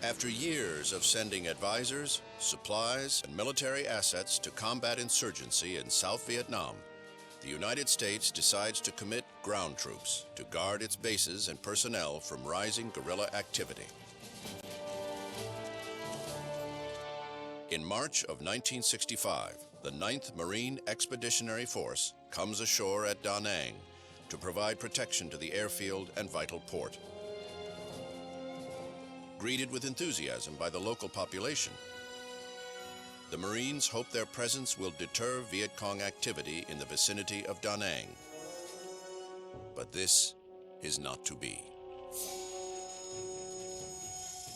After years of sending advisors, supplies, and military assets to combat insurgency in South Vietnam, the United States decides to commit ground troops to guard its bases and personnel from rising guerrilla activity. In March of 1965, the 9th Marine Expeditionary Force comes ashore at Da Nang to provide protection to the airfield and vital port. Greeted with enthusiasm by the local population, the Marines hope their presence will deter Viet Cong activity in the vicinity of Da Nang. But this is not to be.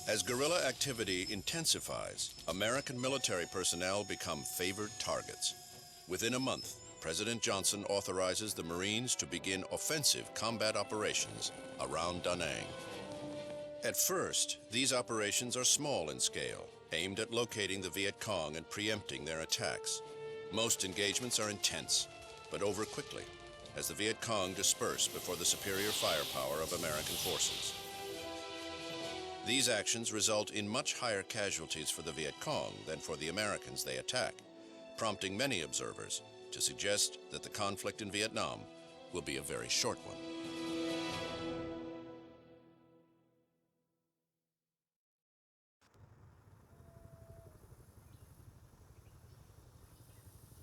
As guerrilla activity intensifies, American military personnel become favored targets. Within a month, President Johnson authorizes the Marines to begin offensive combat operations around Da Nang. At first, these operations are small in scale, aimed at locating the Viet Cong and preempting their attacks. Most engagements are intense, but over quickly, as the Viet Cong disperse before the superior firepower of American forces. These actions result in much higher casualties for the Viet Cong than for the Americans they attack, prompting many observers to suggest that the conflict in Vietnam will be a very short one.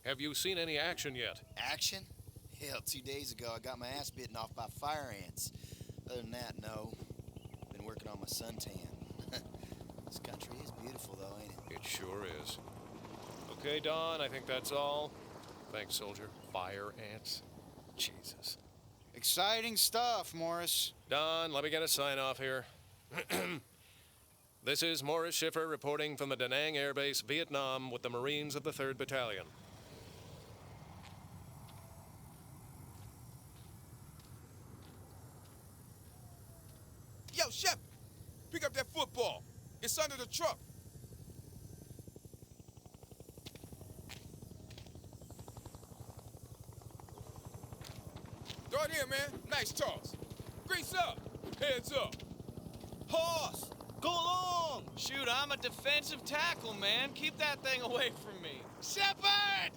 Have you seen any action yet? Action? Hell, 2 days ago I got my ass bitten off by fire ants. Other than that, no. Been working on my suntan. This country is beautiful though, ain't it? It sure is. Okay, Don, I think that's all. Thanks, soldier. Fire ants. Jesus. Exciting stuff, Morris. Don, let me get a sign off here. This is Morris Schiffer reporting from the Da Nang Air Base, Vietnam, with the Marines of the 3rd Battalion. Yo, Shep, pick up that football. It's under the truck. Throw it in, man. Nice toss. Grease up. Heads up. Hoss, go along! Shoot, I'm a defensive tackle, man. Keep that thing away from me. Shepard!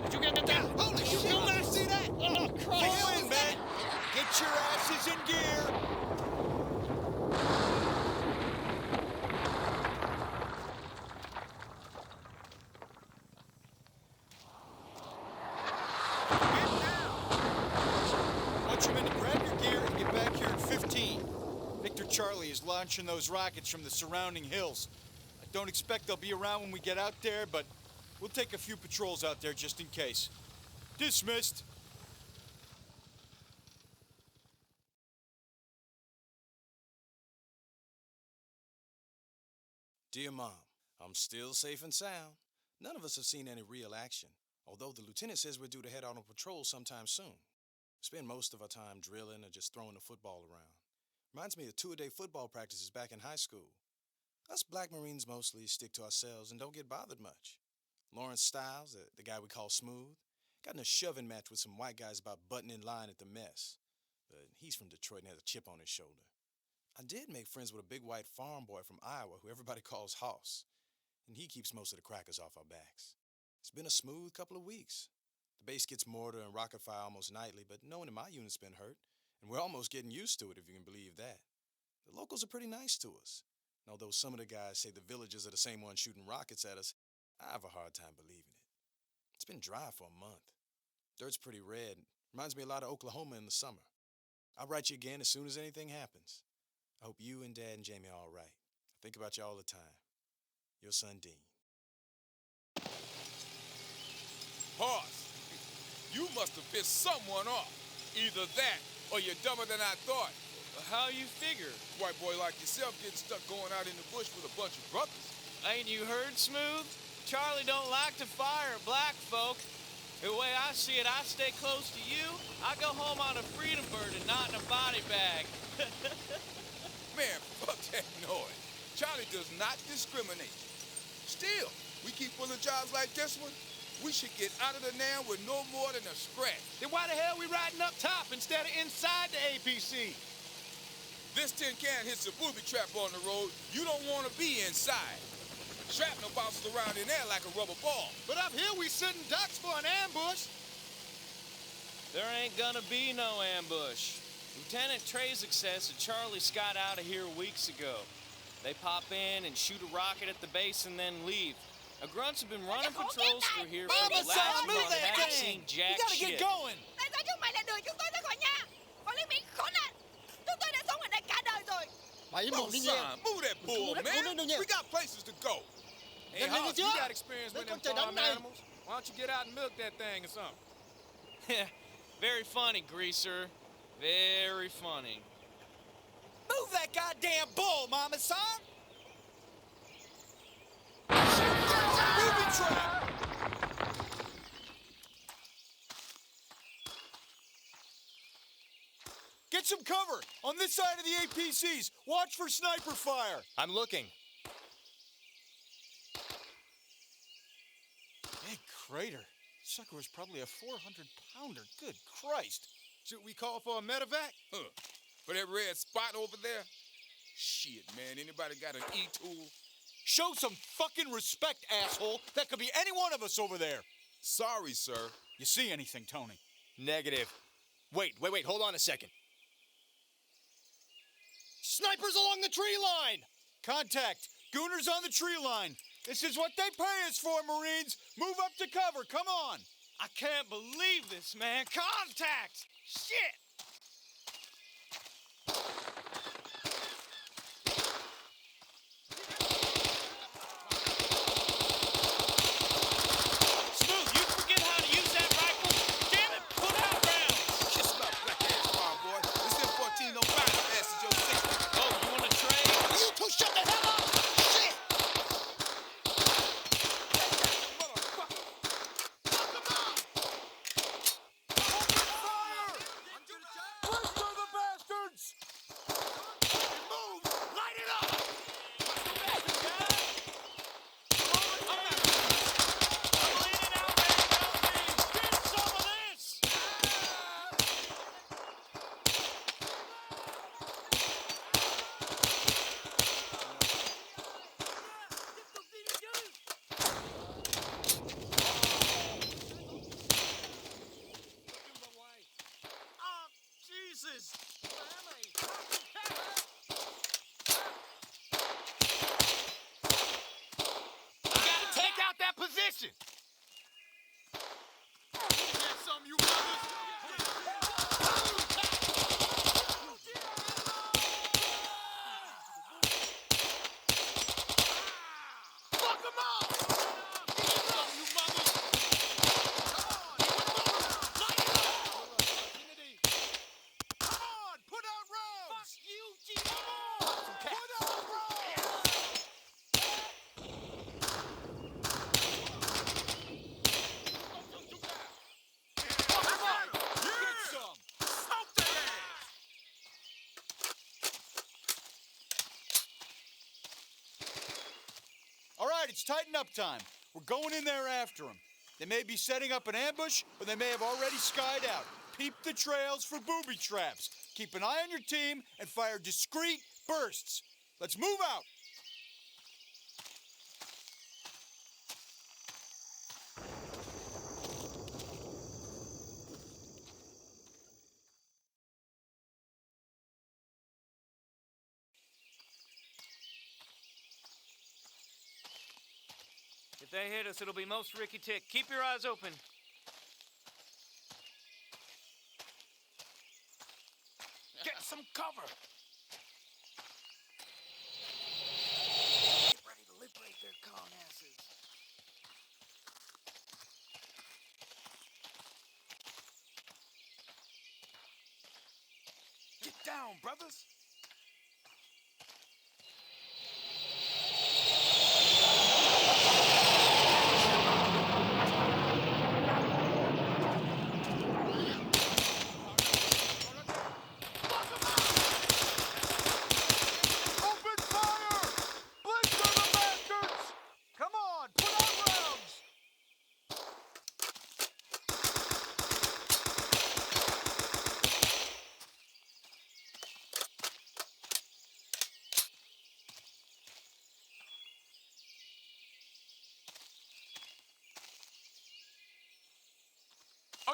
Did you get that? Holy shit! Did you see that? Oh, Fall in, man! Get your asses in gear! Punch him in to grab your gear and get back here in 15. Victor Charlie is launching those rockets from the surrounding hills. I don't expect they'll be around when we get out there, but we'll take a few patrols out there just in case. Dismissed. Dear Mom, I'm still safe and sound. None of us have seen any real action, although the lieutenant says we're due to head out on patrol sometime soon. Spend most of our time drilling or just throwing the football around. Reminds me of 2-a-day football practices back in high school. Us black Marines mostly stick to ourselves and don't get bothered much. Lawrence Stiles, the guy we call Smooth, got in a shoving match with some white guys about butting in line at the mess. But he's from Detroit and has a chip on his shoulder. I did make friends with a big white farm boy from Iowa who everybody calls Hoss, and he keeps most of the crackers off our backs. It's been a smooth couple of weeks. The base gets mortar and rocket fire almost nightly, but no one in my unit's been hurt, and we're almost getting used to it, if you can believe that. The locals are pretty nice to us, and although some of the guys say the villagers are the same ones shooting rockets at us, I have a hard time believing it. It's been dry for a month. Dirt's pretty red. Reminds me a lot of Oklahoma in the summer. I'll write you again as soon as anything happens. I hope you and Dad and Jamie are all right. I think about you all the time. Your son, Dean. Hoss, you must have pissed someone off. Either that or you're dumber than I thought. How you figure? White boy like yourself getting stuck going out in the bush with a bunch of brothers. Ain't you heard, Smooth? Charlie don't like to fire black folk. The way I see it, I stay close to you. I go home on a freedom bird and not in a body bag. Man, fuck that noise. Charlie does not discriminate. Still, we keep pulling jobs like this one, We should get out of there now with no more than a scratch. Then why the hell are we riding up top instead of inside the APC? This tin can hits a booby trap on the road. You don't want to be inside. Shrapnel bounces around in there like a rubber ball. But up here we sitting ducks for an ambush. There ain't gonna be no ambush. Lieutenant Trezek says that Charlie got out of here weeks ago. They pop in and shoot a rocket at the base and then leave. Now, grunts have been running patrols through here for the last month and haven't seen jack You gotta shit. get going. Tại sao chúng mày lại đuổi chúng tôi ra khỏi nhà? Quản lý Mỹ khốn nạn. Chúng tôi đã sống ở đây cả đời rồi. Mày im Oh, mồm đi nha. son, move that bull, Move man. it, We got places to go. Hey, Nhanh lên Hoss, đi you chưa? got experience with Lên con them trời farm đấm này. animals. Why don't you get out and milk that thing or something? Very funny, Greaser. Very funny. Move that goddamn bull, mama son. Booby trap. Get some cover on this side of the APCs. Watch for sniper fire. I'm looking. Big crater. Sucker was probably a 400-pounder. Good Christ. Should we call for a medevac? Huh. For that red spot over there? Shit, man. Anybody got an E-tool? Show some fucking respect, asshole. That could be any one of us over there. Sorry, sir. You see anything, Tony? Negative. Wait, hold on a second. Snipers along the tree line! Contact! Gooners on the tree line! This is what they pay us for, Marines! Move up to cover, come on! I can't believe this, man. Contact! Shit! Smooth, you forget how to use that rifle? Damn it, put out rounds! Kiss my black ass, farm boy. This M14 don't find the ass of your 60. Oh, you wanna trade? You two shut the hell up! Shit! All right, it's tighten up time. We're going in there after them. They may be setting up an ambush, or they may have already skied out. Peep the trails for booby traps. Keep an eye on your team and fire discreet bursts. Let's move out. If they hit us, it'll be most Ricky Tick. Keep your eyes open. Get some cover. Get ready to liberate their con asses. Get down, brothers. Open fire! Blitz on the bastards! Come on, put out rounds!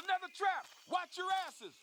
another trap! Watch your asses!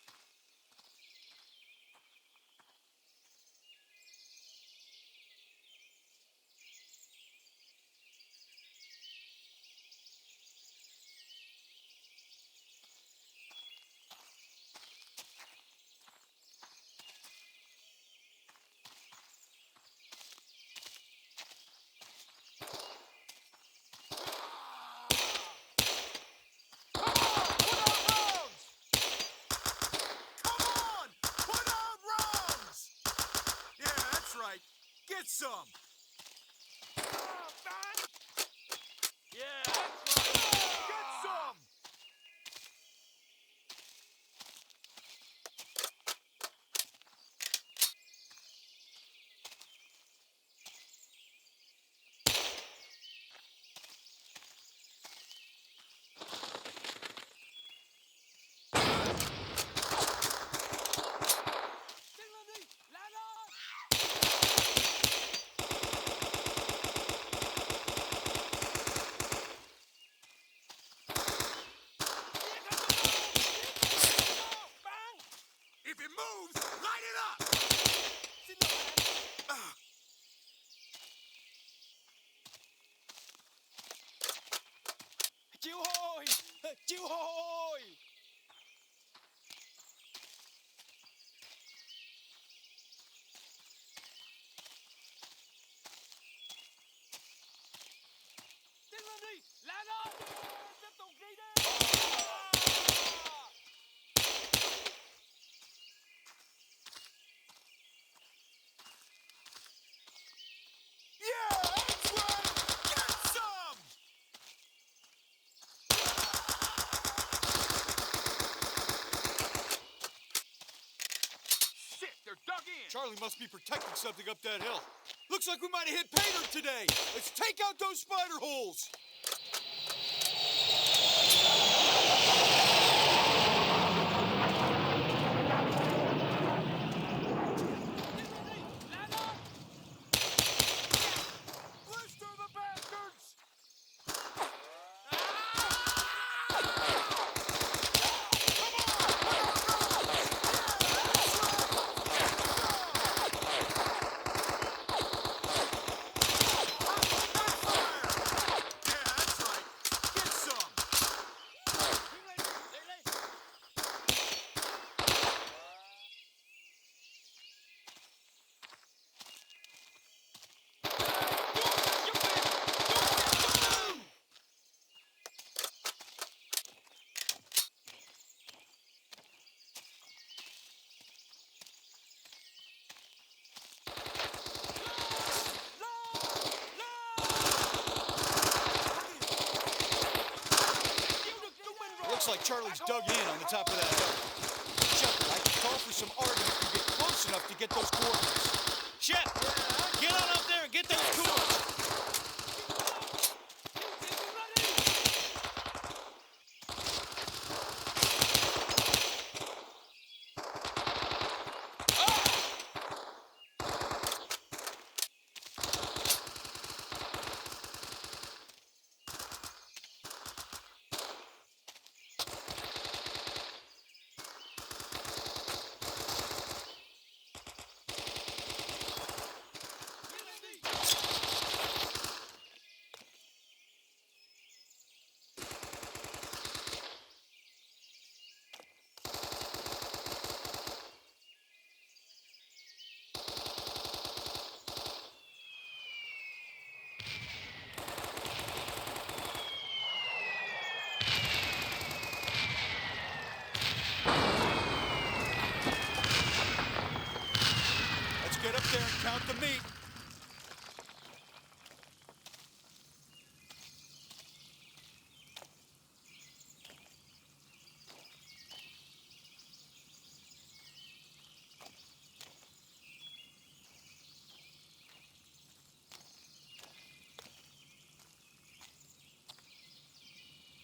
Get some! Yeah, that's right. Get some! If it moves, light it up! Chịu hồi! Chịu hồi! Tiến lên đi! Là nó! Tiếp tục đi đi! Yeah, that's right! Get some! Shit, they're dug in! Charlie must be protecting something up that hill. Looks like we might have hit pay dirt today. Let's take out those spider holes. Blister the bastards! Yeah, that's right. Get some. Looks like Charlie's dug in on the top of that hill. Shepard, I can call for some Arden if you get close enough to get those coordinates. Shep, get on up there and get those coolers. Let's get up there and count the meat.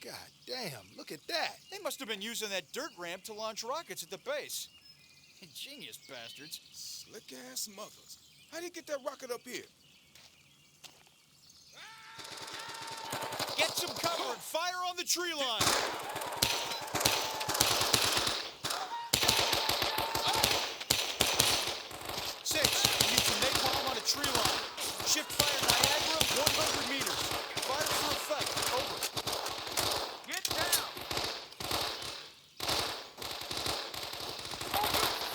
God damn, look at that. They must have been using that dirt ramp to launch rockets at the base. Ingenious bastards. Slick ass smugglers. How'd he get that rocket up here? Get some cover and fire on the tree line. Shift fire Niagara, 100 meters. Fire for effect. Over. Get down!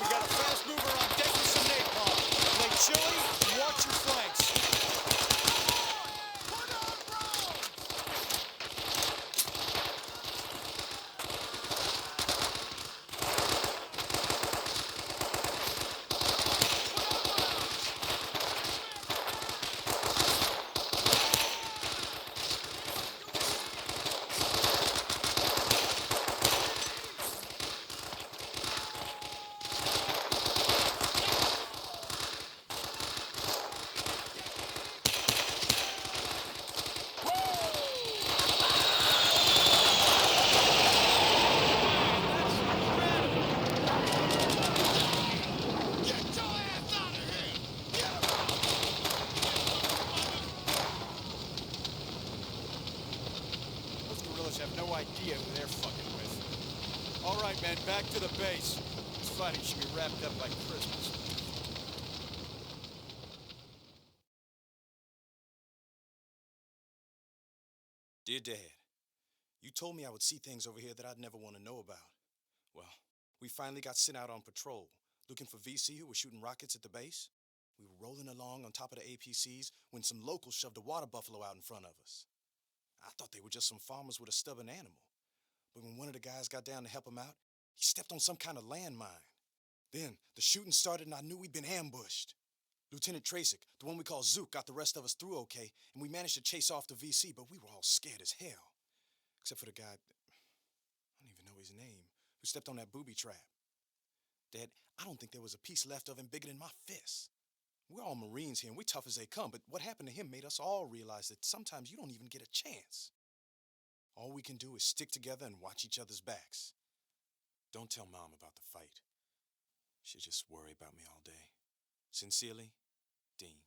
We got a fast mover on deck with some napalm. Play chilly and watch your flanks. Those gorillas have no idea who they're fucking with. All right, men, back to the base. This fighting should be wrapped up by Christmas. Dear Dad, you told me I would see things over here that I'd never want to know about. Well, we finally got sent out on patrol, looking for VC who was shooting rockets at the base. We were rolling along on top of the APCs when some locals shoved a water buffalo out in front of us. I thought they were just some farmers with a stubborn animal. But when one of the guys got down to help him out, he stepped on some kind of landmine. Then the shooting started and I knew we'd been ambushed. Lieutenant Tracek, the one we call Zook, got the rest of us through okay, and we managed to chase off the VC, but we were all scared as hell. Except for the guy, I don't even know his name, who stepped on that booby trap. Dad, I don't think there was a piece left of him bigger than my fist. We're all Marines here and we're tough as they come, but what happened to him made us all realize that sometimes you don't even get a chance. All we can do is stick together and watch each other's backs. Don't tell Mom about the fight. She'll just worry about me all day. Sincerely, Dean.